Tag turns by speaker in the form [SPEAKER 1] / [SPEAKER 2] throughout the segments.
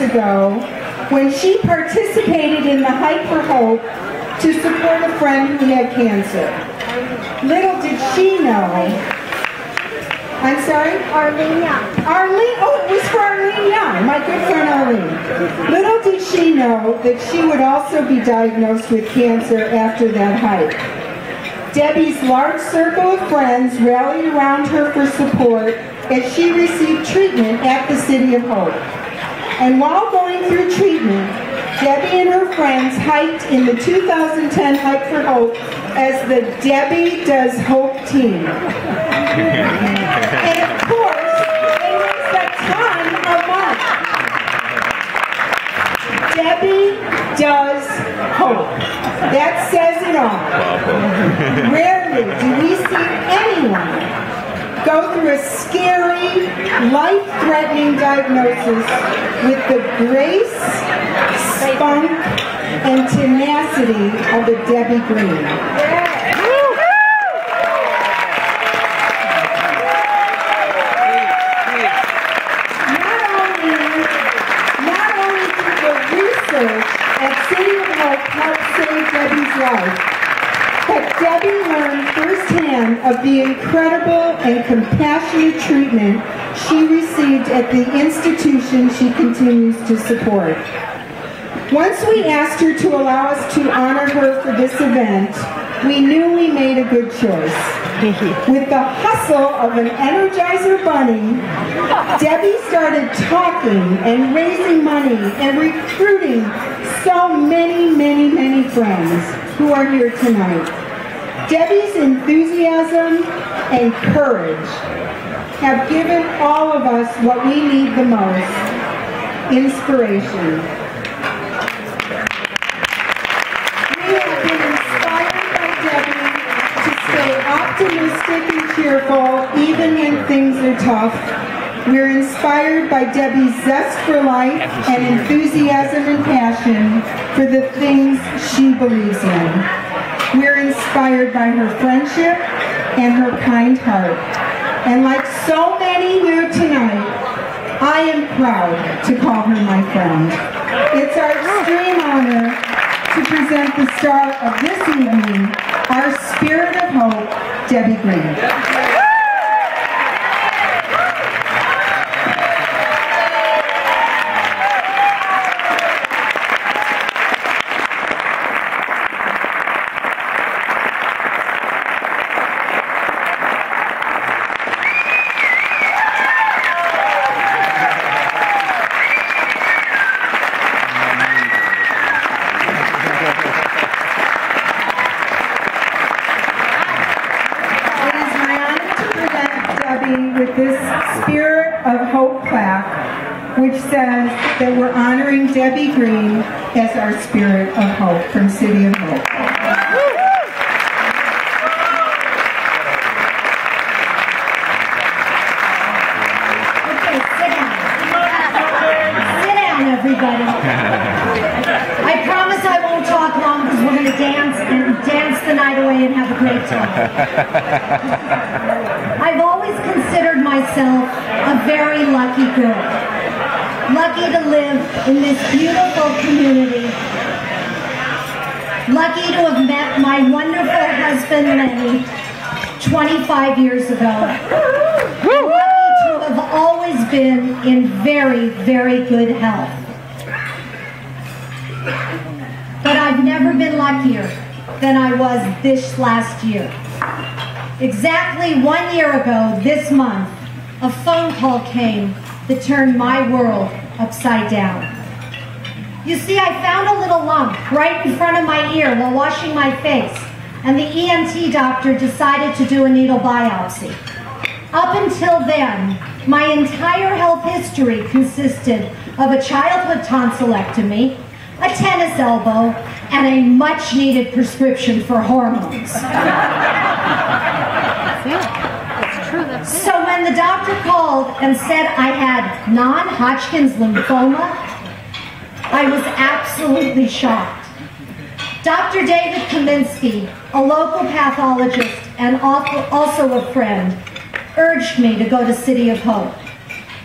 [SPEAKER 1] ago when she participated in the Hike for Hope to support a friend who had cancer. Little did she know. I'm sorry?
[SPEAKER 2] Arlene Young.
[SPEAKER 1] Arlene? Oh, it was for Arlene Young, my good friend Arlene. Little did she know that she would also be diagnosed with cancer after that hike. Debbie's large circle of friends rallied around her for support as she received treatment at the City of Hope. And while going through treatment, Debbie and her friends hiked in the 2010 Hike for Hope as the Debbie Does Hope team. And of course, they raised a ton of money. Debbie Does Hope. That says it all. Rarely do we see anyone go through a scary, life-threatening diagnosis with the grace, spunk, and tenacity of a Debbie Green. Not only did the research at City of Hope help save Debbie's life, but Debbie learned firsthand of the incredible and compassionate treatment she received at the institution she continues to support. Once we asked her to allow us to honor her for this event, we knew we made a good choice. With the hustle of an Energizer bunny, Debbie started talking and raising money and recruiting so many friends who are here tonight. Debbie's enthusiasm and courage have given all of us what we need the most: inspiration. We have been inspired by Debbie to stay optimistic and cheerful even when things are tough. We're inspired by Debbie's zest for life and enthusiasm and passion for the things she believes in. We're inspired by her friendship and her kind heart. And like so many here tonight, I am proud to call her my friend. It's our extreme honor to present the star of this evening, our Spirit of Hope, Debbie Green. With this Spirit of Hope plaque, which says that we're honoring Debbie Green as our Spirit of Hope from City of Hope.
[SPEAKER 2] Okay, sit down. Sit down, everybody. I promise I won't talk long because we're going to dance the night away and have a great time. I've always considered myself a very lucky girl. Lucky to live in this beautiful community. Lucky to have met my wonderful husband, Lenny, 25 years ago. Lucky to have always been in very good health. But I've never been luckier than I was this last year. Exactly 1 year ago this month, a phone call came that turned my world upside down. You see, I found a little lump right in front of my ear while washing my face, and the ENT doctor decided to do a needle biopsy. Up until then, my entire health history consisted of a childhood tonsillectomy, a tennis elbow, and a much-needed prescription for hormones. So when the doctor called and said I had non-Hodgkin's lymphoma, I was absolutely shocked. Dr. David Kaminsky, a local pathologist and also a friend, urged me to go to City of Hope.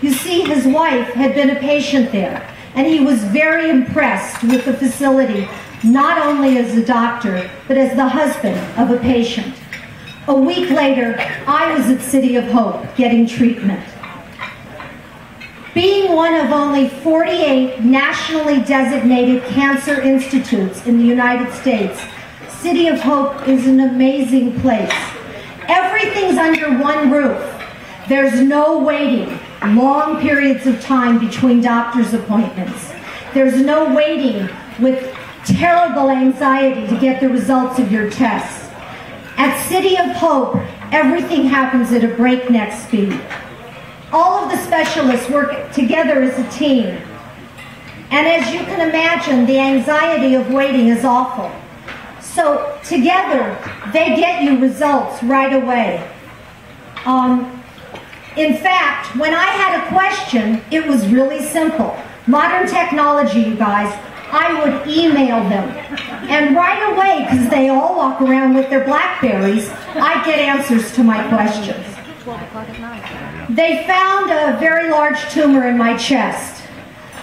[SPEAKER 2] You see, his wife had been a patient there, and he was very impressed with the facility, not only as a doctor, but as the husband of a patient. A week later, I was at City of Hope getting treatment. Being one of only 48 nationally designated cancer institutes in the United States, City of Hope is an amazing place. Everything's under one roof. There's no waiting, long periods of time between doctor's appointments. There's no waiting with terrible anxiety to get the results of your tests. At City of Hope, everything happens at a breakneck speed. All of the specialists work together as a team. And as you can imagine, the anxiety of waiting is awful. So together, they get you results right away. In fact, when I had a question, it was really simple. Modern technology, you guys, I would email them. And right away, because they all walk around with their BlackBerries, I get answers to my questions. They found a very large tumor in my chest.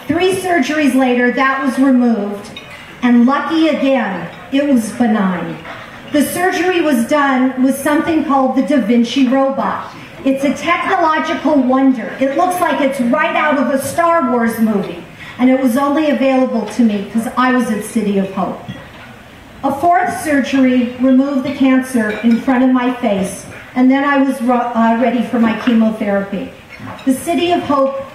[SPEAKER 2] 3 surgeries later, that was removed. And lucky again, it was benign. The surgery was done with something called the Da Vinci robot. It's a technological wonder. It looks like it's right out of a Star Wars movie. And it was only available to me because I was at City of Hope. A 4th surgery removed the cancer in front of my face, and then I was ready for my chemotherapy. The City of Hope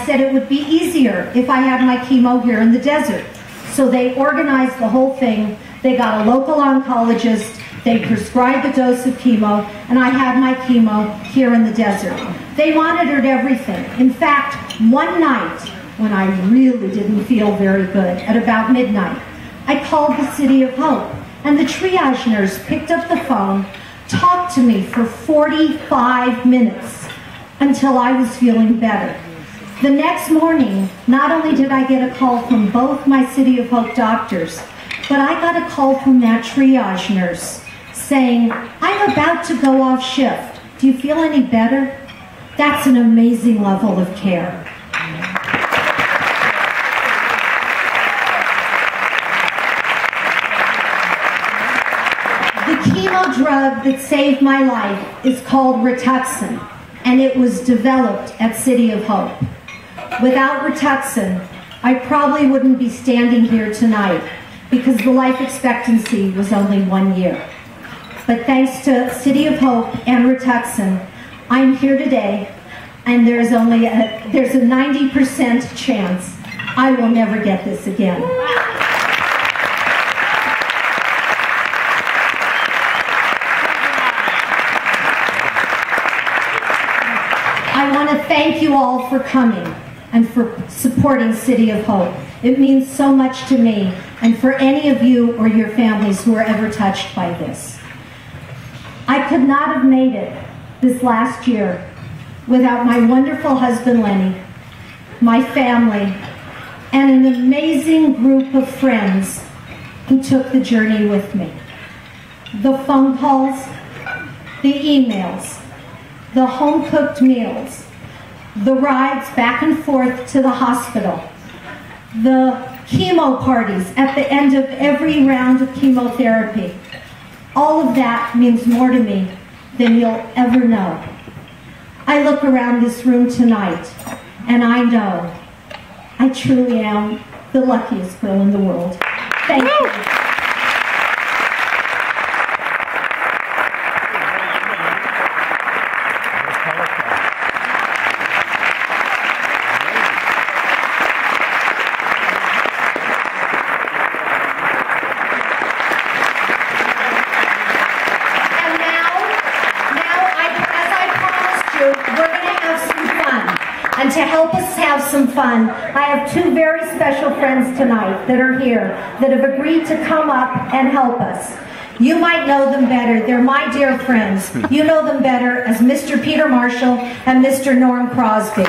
[SPEAKER 2] said it would be easier if I had my chemo here in the desert. So they organized the whole thing. They got a local oncologist. They prescribed a dose of chemo, and I had my chemo here in the desert. They monitored everything. In fact, one night, when I really didn't feel very good, at about midnight, I called the City of Hope, and the triage nurse picked up the phone, talked to me for 45 minutes until I was feeling better. The next morning, not only did I get a call from both my City of Hope doctors, but I got a call from that triage nurse saying, "I'm about to go off shift. Do you feel any better?" That's an amazing level of care. The chemo drug that saved my life is called Rituxan, and it was developed at City of Hope. Without Rituxan, I probably wouldn't be standing here tonight because the life expectancy was only 1 year. But thanks to City of Hope and Rituxan, I'm here today, and there's a 90% chance I will never get this again. I want to thank you all for coming and for supporting City of Hope. It means so much to me and for any of you or your families who are ever touched by this. I could not have made it this last year without my wonderful husband Lenny, my family, and an amazing group of friends who took the journey with me. The phone calls, the emails, the home-cooked meals, the rides back and forth to the hospital, the chemo parties at the end of every round of chemotherapy. All of that means more to me than you'll ever know. I look around this room tonight, and I know I truly am the luckiest girl in the world. Thank you. And to help us have some fun, I have 2 very special friends tonight that are here that have agreed to come up and help us. You might know them better. They're my dear friends. You know them better as Mr. Peter Marshall and Mr. Norm Crosby.